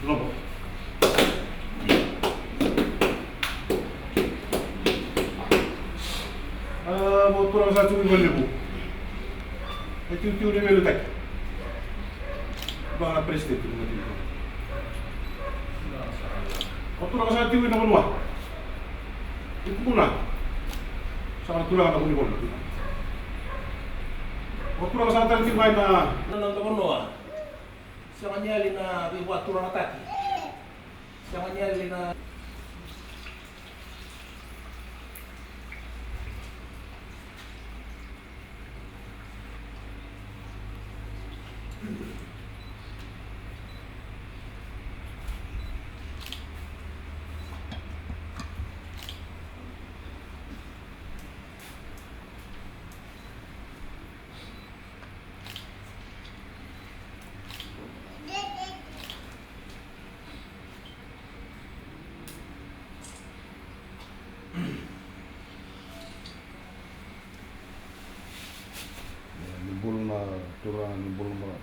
Lobo. Mau turang satu ribu. Itu dia melu tak. Bang presiden tu mati. Mau turang satu ribu nama dua. Itu pula. Sama turang nama ribu. Mau turang satu ribu main na. Nang tamonoa. Siapa nyali na buat turang ataki. Siapa nyali na nimbul na turang nimbul na.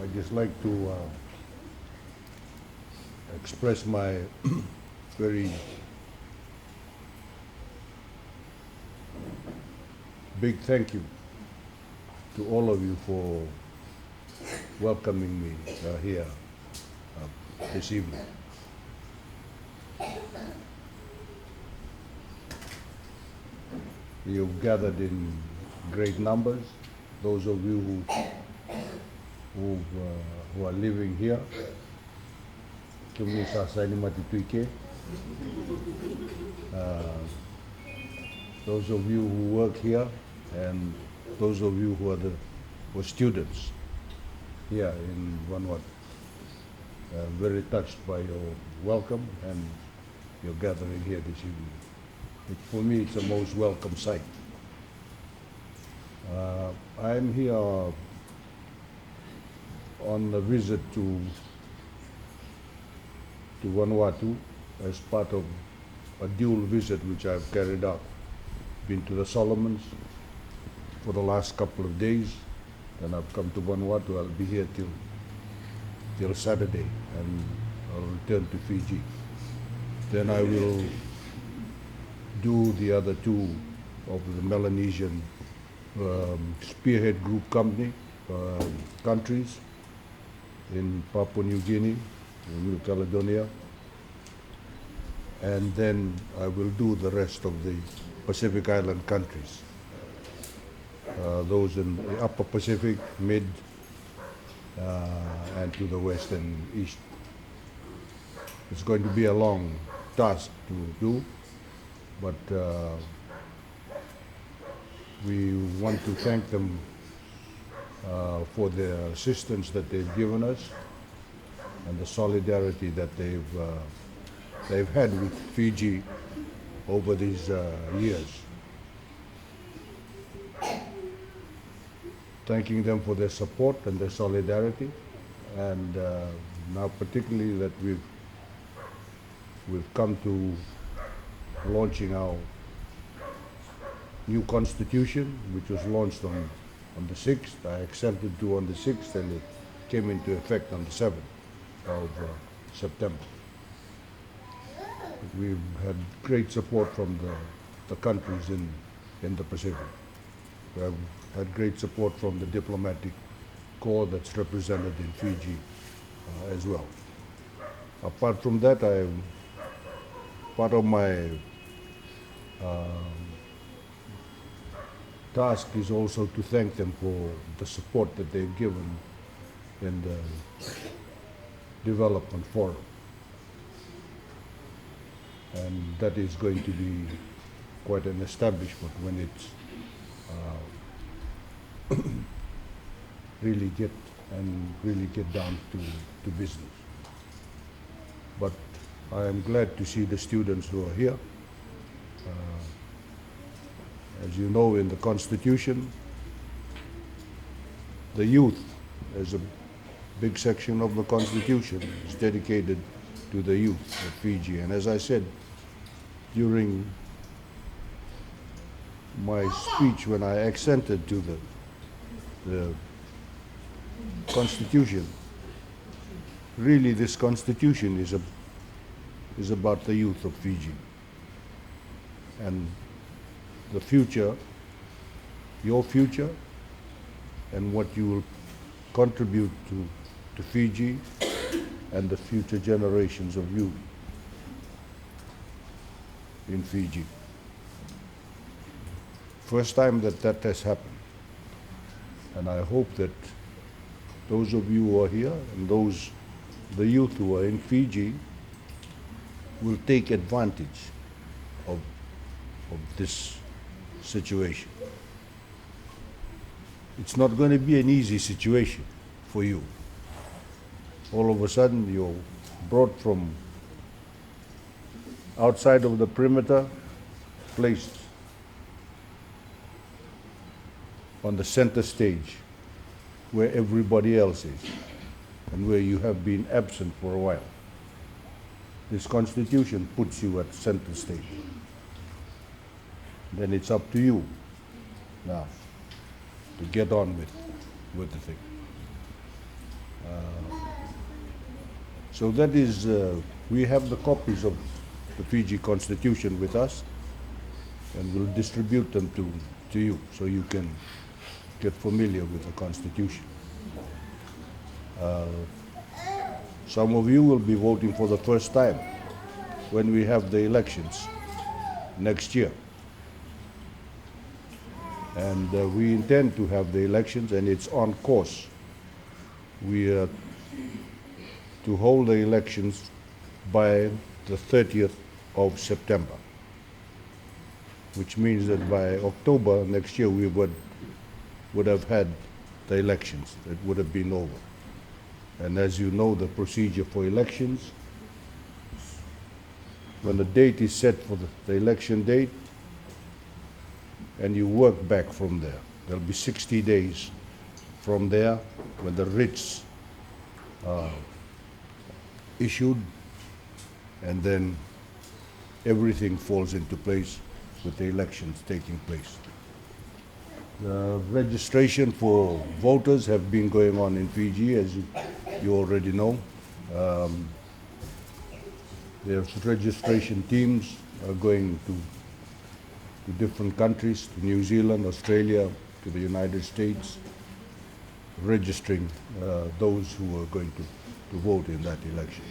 I'd just like to express my very big thank you to all of you for welcoming me here this evening. You've gathered in great numbers, those of you who are living here. Those of you who work here and those of you who were students here in Vanuatu. I'm very touched by your welcome and your gathering here this evening. For me, it's a most welcome sight. I'm here on a visit to Vanuatu as part of a dual visit which I've carried out. Been to the Solomons for the last couple of days, then I've come to Vanuatu. I'll be here till Saturday, and I'll return to Fiji. Then I will do the other two of the Melanesian spearhead group countries in Papua New Guinea, New Caledonia, and then I will do the rest of the Pacific Island countries, those in the Upper Pacific, Mid, and to the West and East. It's going to be a long task to do, but we want to thank them for the assistance that they've given us and the solidarity that they've had with Fiji over these years. Thanking them for their support and their solidarity, and now particularly that we've come to launching our new constitution, which was launched on the 6th. I accepted to on the 6th, and it came into effect on the 7th of September. We've had great support from the countries in the Pacific. We have had great support from the diplomatic corps that's represented in Fiji as well. Apart from that, part of my task is also to thank them for the support that they've given in the development forum. And that is going to be quite an establishment when it's really get down to business. But I am glad to see the students who are here. As you know, in the Constitution, the youth, as a big section of the Constitution, is dedicated to the youth of Fiji. And as I said during my speech when I accented to the Constitution, really this Constitution is about the youth of Fiji. And the future, your future, and what you will contribute to Fiji and the future generations of you in Fiji. First time that has happened. And I hope that those of you who are here and the youth who are in Fiji will take advantage of this situation. It's not going to be an easy situation for you. All of a sudden you're brought from outside of the perimeter, placed on the center stage where everybody else is and where you have been absent for a while. This Constitution puts you at center stage. Then it's up to you now to get on with the thing. So that is, we have the copies of the Fiji Constitution with us, and we'll distribute them to you so you can get familiar with the Constitution. Some of you will be voting for the first time when we have the elections next year. And we intend to have the elections, and it's on course. We are to hold the elections by the 30th of September, which means that by October next year we would have had the elections. It would have been over. And as you know, the procedure for elections, when the date is set for the election date, and you work back from there. There'll be 60 days from there when the writs are issued, and then everything falls into place with the elections taking place. The registration for voters have been going on in Fiji, as you already know. There's registration teams are going to different countries, to New Zealand, Australia, to the United States, registering those who are going to vote in that election.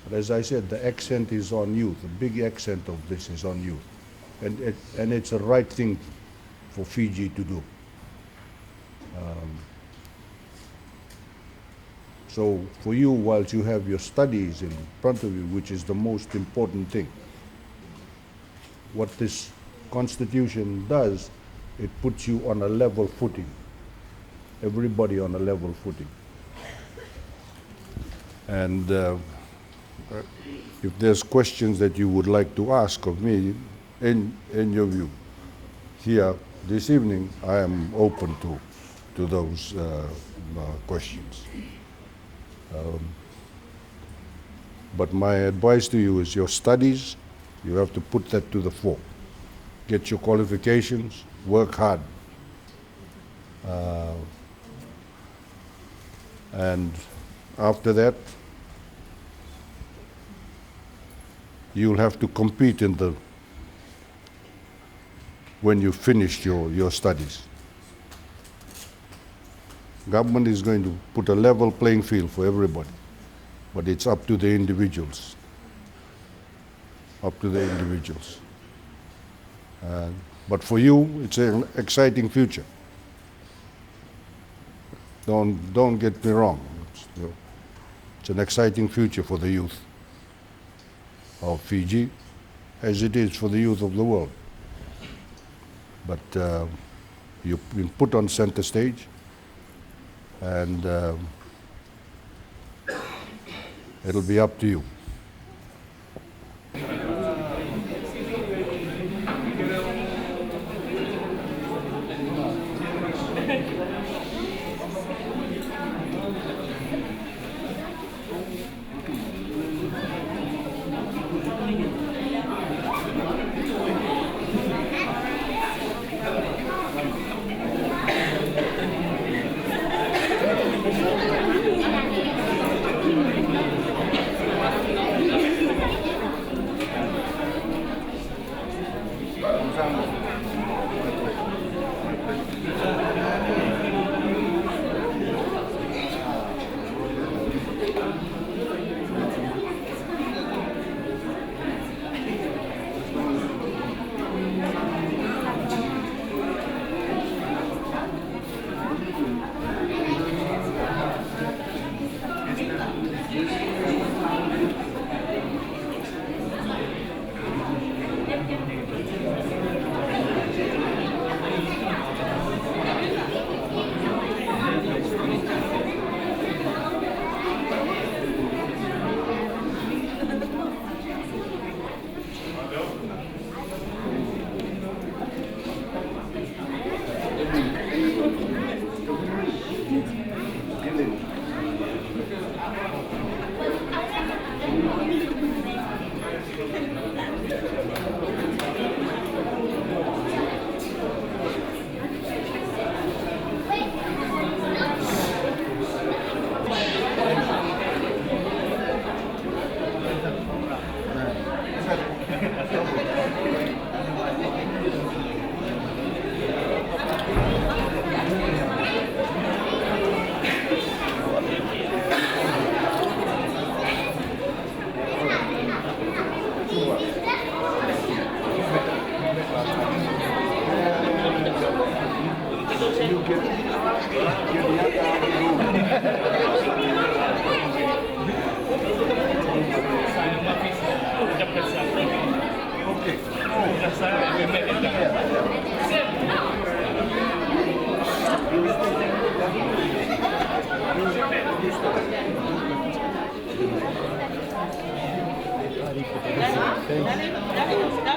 But as I said, the accent is on youth. The big accent of this is on youth. And it's a right thing for Fiji to do. So for you, whilst you have your studies in front of you, which is the most important thing, what this Constitution does, it puts you on a level footing. Everybody on a level footing. And if there's questions that you would like to ask of me, in your view, here this evening, I am open to those questions. But my advice to you is your studies, you have to put that to the fore. Get your qualifications, work hard. And after that, you'll have to compete when you finish your studies. Government is going to put a level playing field for everybody, but it's up to the individuals. Up to the individuals. But for you, it's an exciting future. Don't get me wrong. It's an exciting future for the youth of Fiji, as it is for the youth of the world. But you've been put on center stage, and it'll be up to you. Dale,